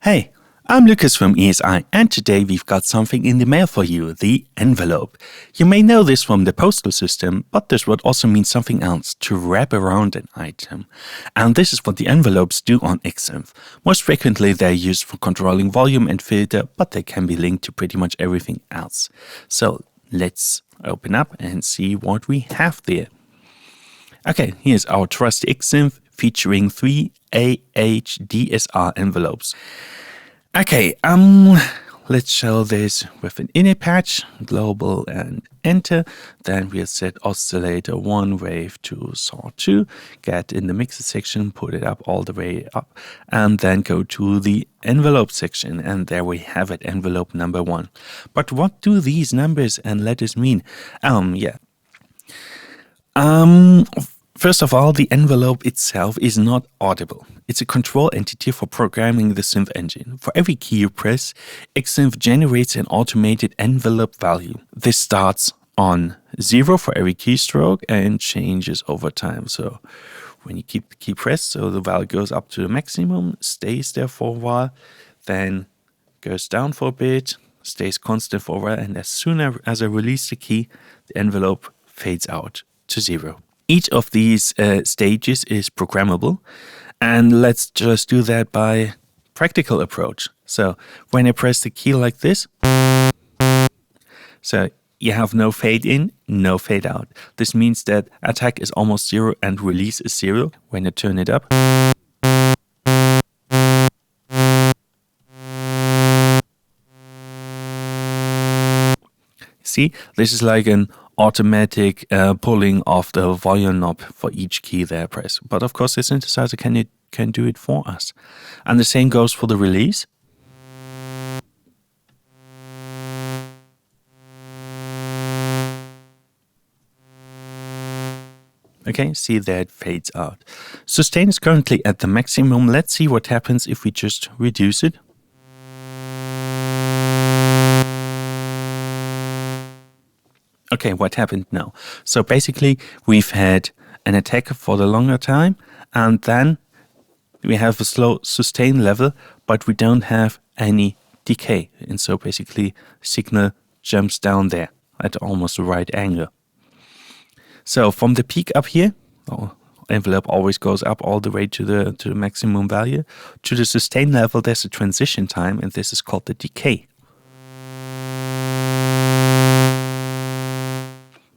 Hey, I'm Lucas from ESI, and today we've got something in the mail for you, the envelope. You may know this from the postal system, but this would also mean something else, to wrap around an item. And this is what the envelopes do on Xsynth. Most frequently they're used for controlling volume and filter, but they can be linked to pretty much everything else. So let's open up and see what we have there. Okay, here's our trusty Xsynth featuring 3 AHDSR envelopes. Okay, let's show this with an init patch, global and enter. Then we'll set oscillator 1, wave 2, saw 2, get in the mixer section, put it up all the way up, and then go to the envelope section. And there we have it, envelope number 1. But what do these numbers and letters mean? First of all, the envelope itself is not audible. It's a control entity for programming the synth engine. For every key you press, Xsynth generates an automated envelope value. This starts on 0 for every keystroke and changes over time. So when you keep the key pressed, so the value goes up to the maximum, stays there for a while, then goes down for a bit, stays constant for a while, and as soon as I release the key, the envelope fades out to 0. Each of these stages is programmable, and let's just do that by practical approach. So when I press the key like this, so you have no fade in, no fade out. This means that attack is almost 0 and release is 0. When I turn it up, see, this is like an automatic pulling of the volume knob for each key that I press. But of course the synthesizer can do it for us. And the same goes for the release. Okay, see that it fades out. Sustain is currently at the maximum. Let's see what happens if we just reduce it. Okay, what happened now? So basically, we've had an attack for the longer time, and then we have a slow sustain level, but we don't have any decay. And so basically, signal jumps down there at almost the right angle. So from the peak up here, envelope always goes up all the way to the maximum value. To the sustain level, there's a transition time, and this is called the decay.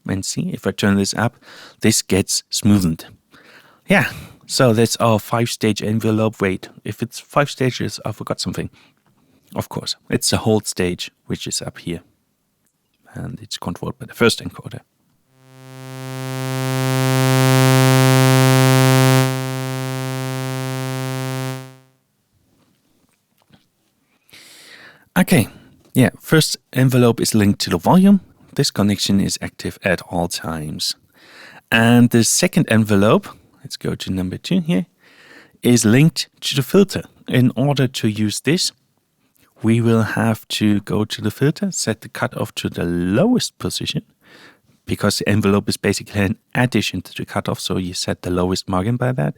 And see, if I turn this up, this gets smoothened. Yeah, so that's our 5-stage envelope. Wait, if it's 5 stages, I forgot something. Of course, it's the hold stage, which is up here. And it's controlled by the first encoder. Okay, yeah, first envelope is linked to the volume. This connection is active at all times. And the second envelope, let's go to number 2 here, is linked to the filter. In order to use this, we will have to go to the filter, set the cutoff to the lowest position, because the envelope is basically an addition to the cutoff, so you set the lowest margin by that.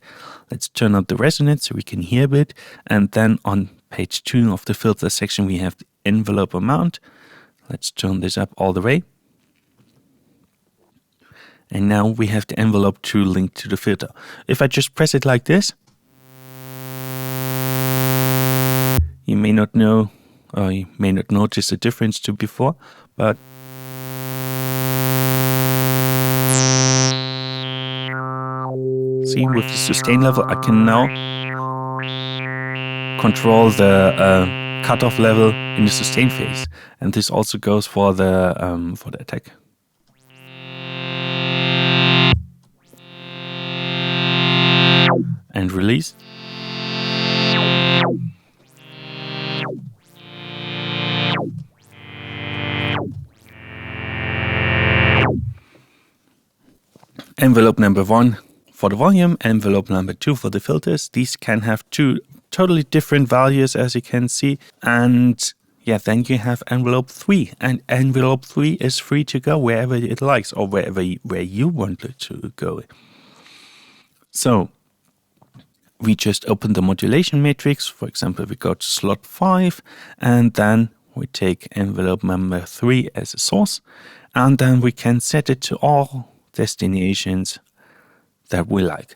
Let's turn up the resonance so we can hear a bit. And then on page 2 of the filter section, we have the envelope amount. Let's turn this up all the way. And now we have the envelope 2 linked to the filter. If I just press it like this, you may not know, or you may not notice the difference to before, but see, with the sustain level, I can now control the cutoff level in the sustain phase, and this also goes for the attack. And release. Envelope number 1 for the volume, envelope number 2 for the filters. These can have 2 totally different values, as you can see. And yeah, then you have envelope 3, and envelope 3 is free to go wherever it likes, or where you want it to go. So we just open the modulation matrix. For example, we go to slot 5, and then we take envelope number 3 as a source, and then we can set it to all destinations that we like.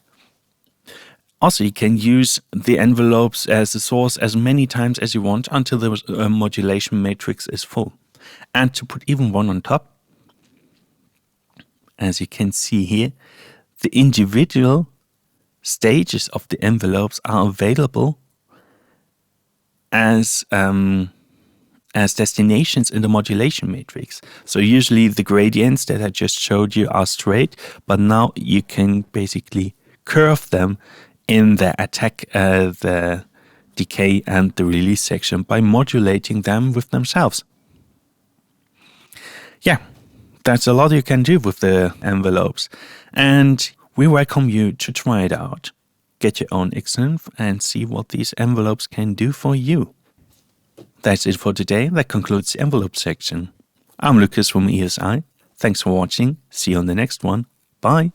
Also, you can use the envelopes as a source as many times as you want until the modulation matrix is full. And to put even one on top, as you can see here, the individual stages of the envelopes are available as destinations in the modulation matrix. So usually the gradients that I just showed you are straight, but now you can basically curve them in the attack, the decay and the release section by modulating them with themselves. Yeah, that's a lot you can do with the envelopes, and we welcome you to try it out. Get your own Xsynth and see what these envelopes can do for you. That's it for today. That concludes the envelope section. I'm Lucas from ESI. Thanks for watching. See you on the next one. Bye.